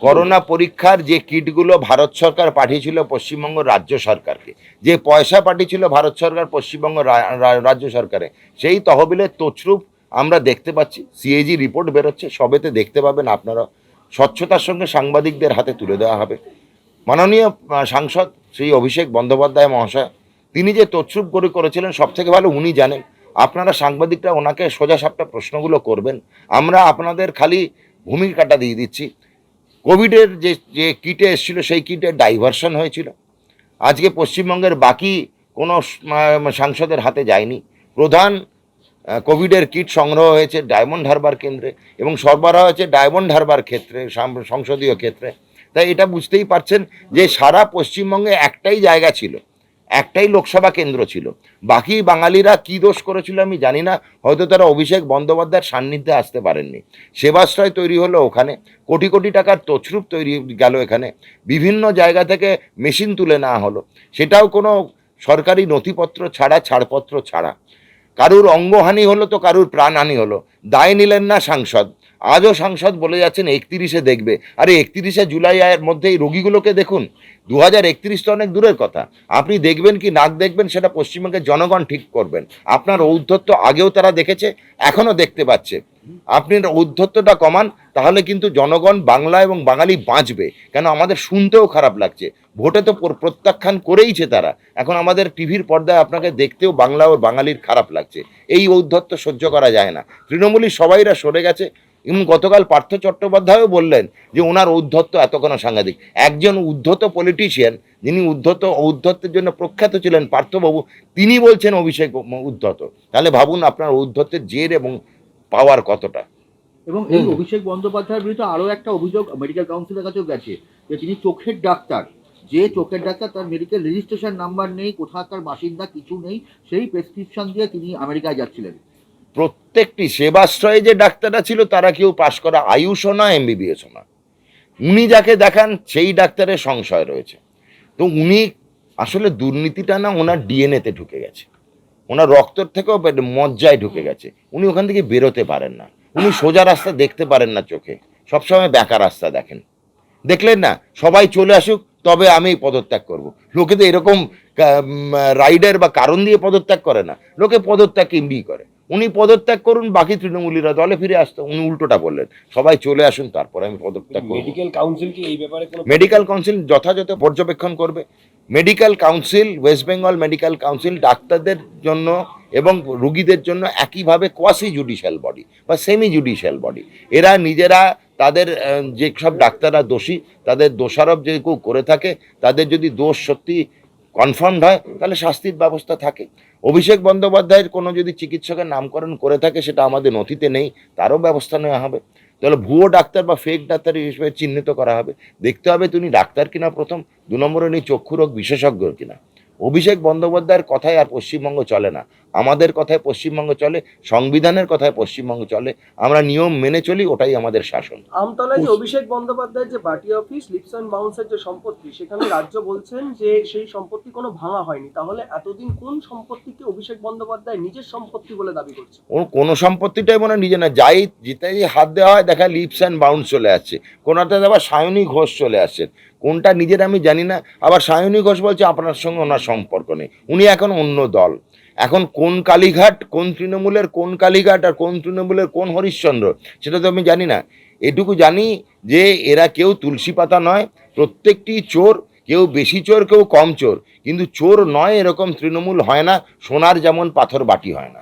Corona পরীক্ষার যে কিটগুলো ভারত সরকার পাঠিয়েছিল পশ্চিমবঙ্গ রাজ্য সরকারকে, যে পয়সা পাঠিয়েছিল ভারত সরকার পশ্চিমবঙ্গ রাজ্য সরকারে, সেই তহবিলের তছরূপ আমরা দেখতে পাচ্ছি। সিএজি রিপোর্ট বেরোচ্ছে, সবেতে দেখতে পাবেন আপনারা। স্বচ্ছতার সঙ্গে সাংবাদিকদের হাতে তুলে দেওয়া হবে। মাননীয় সাংসদ শ্রী অভিষেক বন্দ্যোপাধ্যায় মহাশয়, তিনি যে তছরূপ করেছিলেন সব থেকে ভালো উনি জানেন। আপনারা সাংবাদিকরা ওনাকে সোজাসাপটা প্রশ্নগুলো করবেন, আমরা আপনাদের খালি ভূমিকাটা দিয়ে দিচ্ছি। কোভিডের যে যে কিটে এসেছিল সেই কিটে ডাইভারশন হয়েছিল, আজকে পশ্চিমবঙ্গের বাকি কোনো সাংসদের হাতে যায়নি। প্রধান কোভিডের কিট সংগ্রহ হয়েছে ডায়মন্ড হারবার কেন্দ্রে এবং সরবরাহ হয়েছে ডায়মন্ড হারবার ক্ষেত্রে, সংসদীয় ক্ষেত্রে। তাই এটা বুঝতেই পারছেন যে সারা পশ্চিমবঙ্গে একটাই জায়গা ছিল, একটাই লোকসভা কেন্দ্র ছিল। বাকি বাঙালিরা কি দোষ করেছিল আমি জানি না, হয়তো তারা অভিষেক বন্দ্যোপাধ্যায়ের সান্নিধ্যে আসতে পারেননি। সেবাশ্রয় তৈরি হলো ওখানে, কোটি কোটি টাকার তছরূপ তৈরি গেল এখানে, বিভিন্ন জায়গা থেকে মেশিন তুলে নেওয়া হলো, সেটাও কোনো সরকারি নথিপত্র ছাড়া, ছাড়পত্র ছাড়া। কারুর অঙ্গহানি হলো তো কারুর প্রাণহানি হলো, দায় নিলেন না সাংসদ। আজও সাংসদ বলে যাচ্ছেন 31-এ দেখবে। আরে 31শে জুলাইয়ের মধ্যে এই রোগীগুলোকে দেখুন। 2031 তো অনেক দূরের কথা। আপনি দেখবেন কি নাক দেখবেন সেটা পশ্চিমবঙ্গের জনগণ ঠিক করবেন। আপনার ঔদ্ধত্য আগেও তারা দেখেছে, এখনও দেখতে পাচ্ছে। আপনি ঔদ্ধত্যটা কমান, তাহলে কিন্তু জনগণ, বাংলা এবং বাঙালি বাঁচবে। কেন আমাদের শুনতেও খারাপ লাগছে, ভোটে তো প্রত্যাখ্যান করেইছে তারা, এখন আমাদের টিভির পর্দায় আপনাকে দেখতেও বাংলা ও বাঙালির খারাপ লাগছে। এই ঔদ্ধত্য সহ্য করা যায় না। তৃণমূলী সবাইরা সরে গেছে এবং গতকাল পার্থ চট্টোপাধ্যায়ও বললেন যে ওনার ঔদ্ধত্য এতক্ষণ সাংঘাতিক। একজন উদ্ধত পলিটিশিয়ান, যিনি ঔদ্ধত্যের জন্য প্রখ্যাত ছিলেন পার্থবাবু, তিনি বলছেন অভিষেক উদ্ধত। তাহলে ভাবুন আপনার ঔদ্ধত্যের জের এবং পাওয়ার কতটা। এবং এই অভিষেক বন্দ্যোপাধ্যায়ের বিরুদ্ধে আরও একটা অভিযোগ মেডিকেল কাউন্সিলের কাছেও গেছে, যে তিনি চোখের ডাক্তার, যে চোখের ডাক্তার তার মেডিকেল রেজিস্ট্রেশন নাম্বার নেই, কোথাকার বাসিন্দা কিছু নেই, সেই প্রেসক্রিপশন দিয়ে তিনি আমেরিকায় যাচ্ছিলেন। প্রত্যেকটি সেবাশ্রয়ে যে ডাক্তাররা ছিল তারা কেউ পাশ করা আয়ুষও না, এমবিবিএসও না। উনি যাকে দেখান সেই ডাক্তারের সংশয় রয়েছে। তো উনি আসলে দুর্নীতিটা না ওনার ডিএনএতে ঢুকে গেছে, ওনার রক্তর থেকেও মজ্জায় ঢুকে গেছে। উনি ওখান থেকে বেরোতে পারেন না, উনি সোজা রাস্তা দেখতে পারেন না চোখে, সবসময় বেকা রাস্তা দেখেন। দেখলেন না, সবাই চলে আসুক তবে আমি পদত্যাগ করব। লোকে তো এরকম রাইডার বা কারণ দিয়ে পদত্যাগ করে না, লোকে পদত্যাগ এমনি করে। উনি পদত্যাগ করুন, বাকি তৃণমূলীরা দলে ফিরে আসতো। উনি উল্টোটা বললেন, সবাই চলে আসুন তারপরে আমি পদত্যাগ করব। মেডিকেল কাউন্সিল কি এই ব্যাপারে কোনো মেডিকেল কাউন্সিল যথাযথ পর্যবেক্ষণ করবে। Medical council, West Bengal medical council ডাক্তারদের জন্য এবং রুগীদের জন্য একইভাবে কোয়াসি জুডিশিয়াল বডি বা সেমি জুডিশিয়াল বডি। এরা নিজেরা তাদের যেসব ডাক্তাররা দোষী, তাদের দোষারোপ যে কেউ করে থাকে, তাদের যদি দোষ সত্যি কনফার্মড হয় তাহলে শাস্তির ব্যবস্থা থাকে। অভিষেক বন্দ্যোপাধ্যায়ের কোনো যদি চিকিৎসকের নামকরণ করে থাকে সেটা আমাদের নথিতে নেই, তারও ব্যবস্থা নেওয়া হবে। তাহলে ভুয়ো ডাক্তার বা ফেক ডাক্তার হিসেবে চিহ্নিত করা হবে। দেখতে হবে তিনি ডাক্তার কিনা প্রথম, 2 নম্বরে উনি চক্ষুরোগ বিশেষজ্ঞ কিনা। অভিষেক বন্দ্যোপাধ্যায়ের কথায় আর পশ্চিমবঙ্গ চলে না, আমাদের কথায় পশ্চিমবঙ্গ চলে, সংবিধানের কথায় পশ্চিমবঙ্গ চলে। আমরা নিয়ম মেনে চলি, ওটাই আমাদের শাসন। আমতলায় যে অভিষেক বন্দ্যোপাধ্যায়ের যে বাটি অফিস, লিপস অ্যান্ড বাউন্সের যে সম্পত্তি, সেখানে রাজ্য বলছেন যে সেই সম্পত্তি কোনো ভাঙা হয়নি। তাহলে এতদিন কোন সম্পত্তিকে অভিষেক বন্দ্যোপাধ্যায় নিজের সম্পত্তি বলে দাবি করছে? ওর কোনো সম্পত্তিটাই মনে হয় নিজে না, যাই যেটাই হাত দেওয়া হয় দেখা লিপস অ্যান্ড বাউন্স চলে আসছে। কোনোটাতে আবার সায়নী ঘোষ চলে আসছেন, কোনটা নিজের আমি জানি না। আবার সায়নী ঘোষ বলছে আপনার সঙ্গে ওনার সম্পর্ক নেই, উনি এখন অন্য দল। এখন কোন কালীঘাট, কোন তৃণমূলের কোন কালীঘাট আর কোন তৃণমূলের কোন হরিশ্চন্দ্র সেটা তো আমি জানি না। এটুকু জানি যে এরা কেউ তুলসী পাতা নয়, প্রত্যেকটি চোর, কেউ বেশি চোর কেউ কম চোর, কিন্তু চোর নয় এরকম তৃণমূল হয় না। সোনার যেমন পাথর বাটি হয় না।